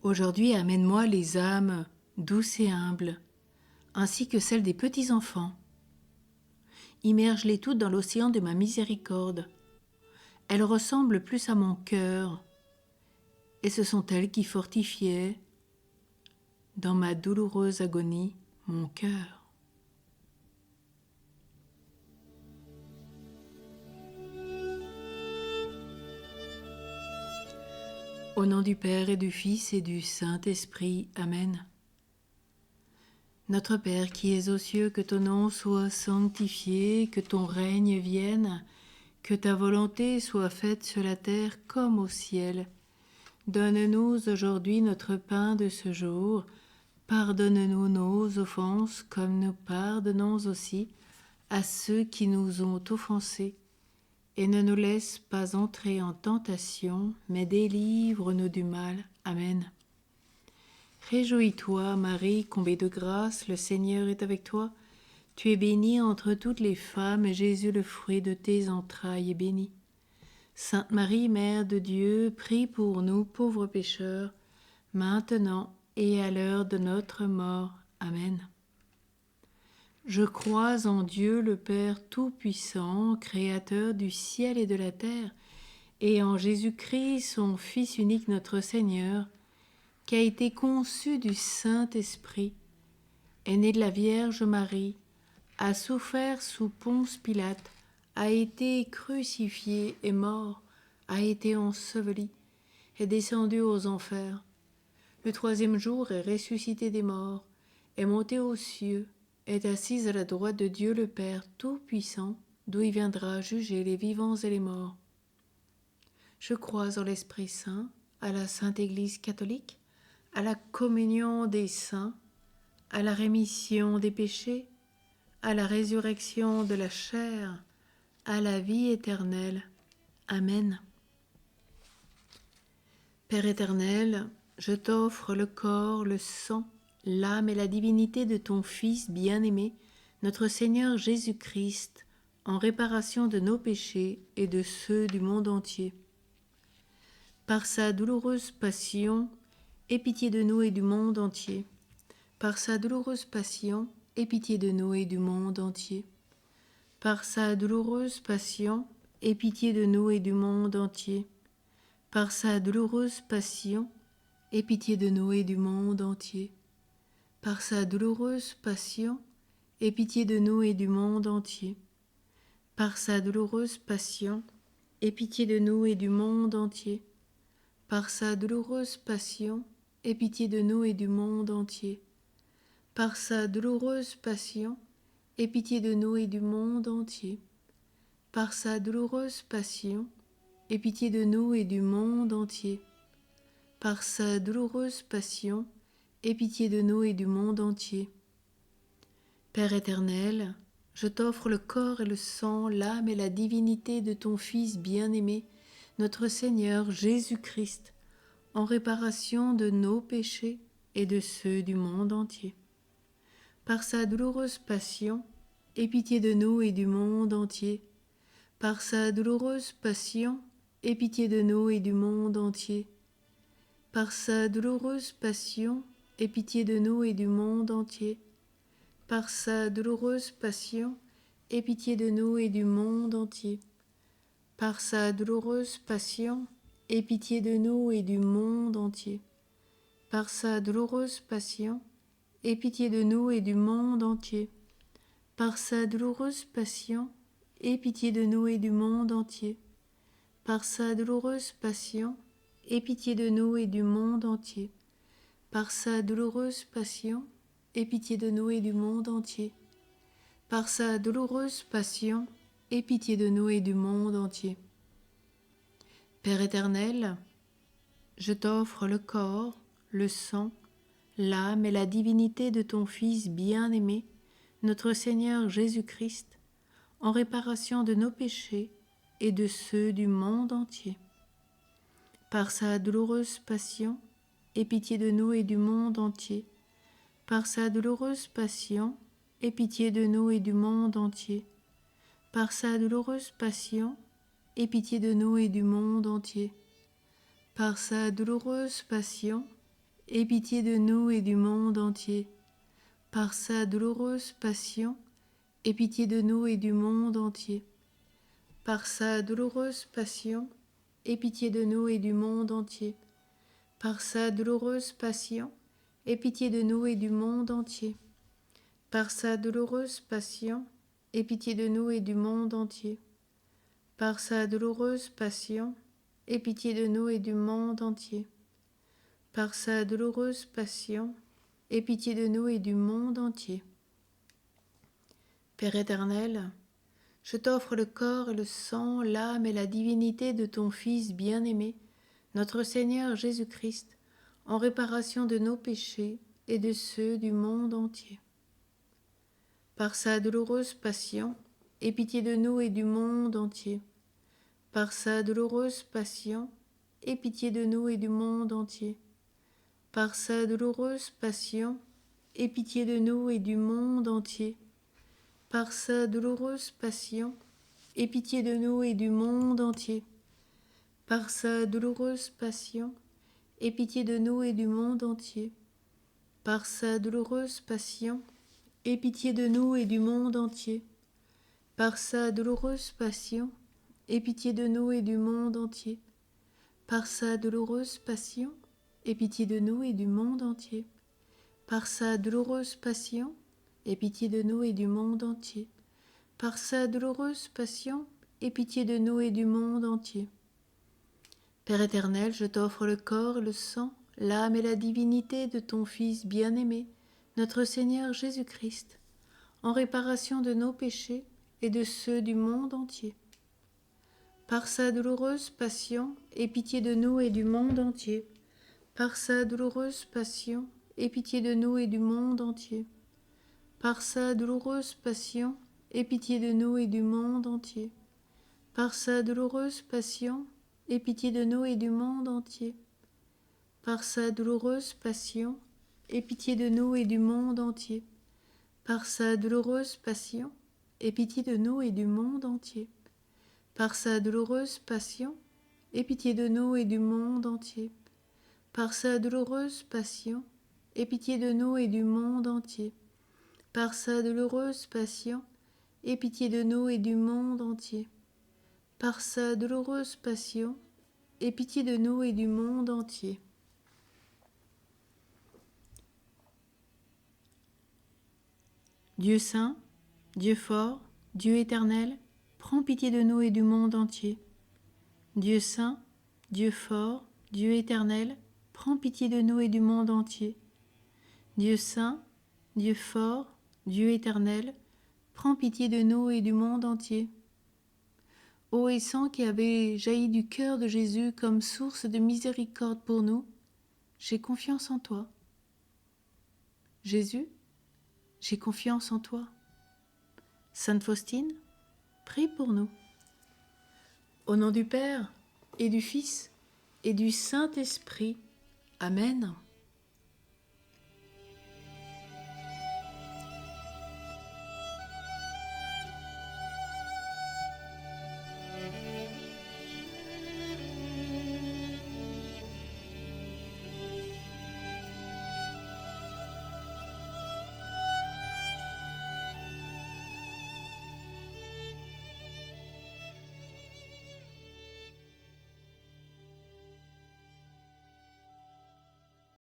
Aujourd'hui, amène-moi les âmes douces et humbles, ainsi que celles des petits enfants. Immerge-les toutes dans l'océan de ma miséricorde. Elles ressemblent plus à mon cœur, et ce sont elles qui fortifiaient, dans ma douloureuse agonie, mon cœur. Au nom du Père et du Fils et du Saint-Esprit. Amen. Notre Père qui es aux cieux, que ton nom soit sanctifié, que ton règne vienne, que ta volonté soit faite sur la terre comme au ciel. Donne-nous aujourd'hui notre pain de ce jour. Pardonne-nous nos offenses comme nous pardonnons aussi à ceux qui nous ont offensés. Et ne nous laisse pas entrer en tentation, mais délivre-nous du mal. Amen. Réjouis-toi, Marie, comblée de grâce, le Seigneur est avec toi. Tu es bénie entre toutes les femmes, et Jésus, le fruit de tes entrailles, est béni. Sainte Marie, Mère de Dieu, prie pour nous pauvres pécheurs, maintenant et à l'heure de notre mort. Amen. Je crois en Dieu le Père Tout-Puissant, Créateur du ciel et de la terre, et en Jésus-Christ, son Fils unique, notre Seigneur, qui a été conçu du Saint-Esprit, est né de la Vierge Marie, a souffert sous Ponce Pilate, a été crucifié et mort, a été enseveli, est descendu aux enfers. Le troisième jour est ressuscité des morts, est monté aux cieux, est assis à la droite de Dieu le Père Tout-Puissant, d'où il viendra juger les vivants et les morts. Je crois en l'Esprit Saint, à la Sainte Église catholique, à la communion des saints, à la rémission des péchés, à la résurrection de la chair, à la vie éternelle. Amen. Père éternel, je t'offre le corps, le sang, l'âme et la divinité de ton Fils bien-aimé, notre Seigneur Jésus-Christ, en réparation de nos péchés et de ceux du monde entier. Par sa douloureuse passion, aie pitié de nous et du monde entier. Par sa douloureuse passion, aie pitié de nous et du monde entier. Par sa douloureuse passion, aie pitié de nous et du monde entier. Par sa douloureuse passion, aie pitié de nous et du monde entier. Par sa douloureuse passion, aie pitié de nous et du monde entier. Par sa douloureuse passion, aie pitié de nous et du monde entier. Par sa douloureuse passion, aie pitié de nous et du monde entier. Par sa douloureuse passion, aie pitié de nous et du monde entier. Par sa douloureuse passion, aie pitié de nous et du monde entier. Par sa douloureuse passion, aie pitié de nous et du monde entier. Père éternel, je t'offre le corps et le sang, l'âme et la divinité de ton Fils bien-aimé, notre Seigneur Jésus-Christ, en réparation de nos péchés et de ceux du monde entier. Par sa douloureuse passion, aie pitié de nous et du monde entier. Par sa douloureuse passion, aie pitié de nous et du monde entier. Par sa douloureuse passion, aie pitié de nous et du monde entier. Par sa douloureuse passion, aie pitié de nous et du monde entier. Par sa douloureuse passion, aie pitié de nous et du monde entier. Par sa douloureuse passion, aie pitié de nous et du monde entier. Par sa douloureuse passion, aie pitié de nous et du monde entier. Par sa douloureuse passion, aie pitié de nous et du monde entier. Par sa douloureuse passion, aie pitié de nous et du monde entier. Par sa douloureuse passion, aie pitié de nous et du monde entier. Père éternel, je t'offre le corps, le sang, l'âme et la divinité de ton Fils bien-aimé, notre Seigneur Jésus-Christ, en réparation de nos péchés et de ceux du monde entier. Par sa douloureuse passion, aie pitié de nous et du monde entier. Par sa douloureuse passion, aie pitié de nous et du monde entier. Par sa douloureuse passion, aie pitié de nous et du monde entier. Par sa douloureuse passion, aie pitié de nous et du monde entier. Par sa douloureuse passion, aie pitié de nous et du monde entier. Par sa douloureuse passion, aie pitié de nous et du monde entier. Par sa douloureuse passion, aie pitié de nous et du monde entier. Par sa douloureuse passion, aie pitié de nous et du monde entier. Par sa douloureuse passion, aie pitié de nous et du monde entier. Par sa douloureuse passion, aie pitié de nous et du monde entier. Père éternel, je t'offre le corps et le sang, l'âme et la divinité de ton Fils bien-aimé, notre Seigneur Jésus-Christ, en réparation de nos péchés et de ceux du monde entier. Par sa douloureuse passion, aie pitié de nous et du monde entier. Par sa douloureuse passion, aie pitié de nous et du monde entier. Par sa douloureuse passion, aie pitié de nous et du monde entier. Par sa douloureuse passion, aie pitié de nous et du monde entier. Par sa douloureuse passion, aie pitié de nous et du monde entier. Par sa douloureuse passion, aie pitié de nous et du monde entier. Par sa douloureuse passion, aie pitié de nous et du monde entier. Par sa douloureuse passion, aie pitié de nous et du monde entier. Par sa douloureuse passion, aie pitié de nous et du monde entier. Par sa douloureuse passion, aie pitié de nous et du monde entier. Père éternel, je t'offre le corps, le sang, l'âme et la divinité de ton Fils bien-aimé, notre Seigneur Jésus-Christ, en réparation de nos péchés et de ceux du monde entier. Par sa douloureuse passion, aie pitié de nous et du monde entier. Par sa douloureuse passion, aie pitié de nous et du monde entier. Par sa douloureuse passion, aie pitié de nous et du monde entier. Par sa douloureuse passion, aie pitié de nous et du monde entier. Par sa douloureuse passion, aie pitié de nous et du monde entier. Par sa douloureuse passion, aie pitié de nous et du monde entier. Par sa douloureuse passion, aie pitié de nous et du monde entier. Par sa douloureuse passion, aie pitié de nous et du monde entier. Par sa douloureuse passion, aie pitié de nous et du monde entier. Par sa douloureuse passion, aie pitié de nous et du monde entier. Dieu saint, Dieu fort, Dieu éternel, prends pitié de nous et du monde entier. Dieu saint, Dieu fort, Dieu éternel, prends pitié de nous et du monde entier. Dieu saint, Dieu fort, Dieu éternel, prends pitié de nous et du monde entier. Ô et sang qui avait jailli du cœur de Jésus comme source de miséricorde pour nous, j'ai confiance en toi. Jésus, j'ai confiance en toi. Sainte Faustine, prie pour nous. Au nom du Père, et du Fils, et du Saint-Esprit. Amen.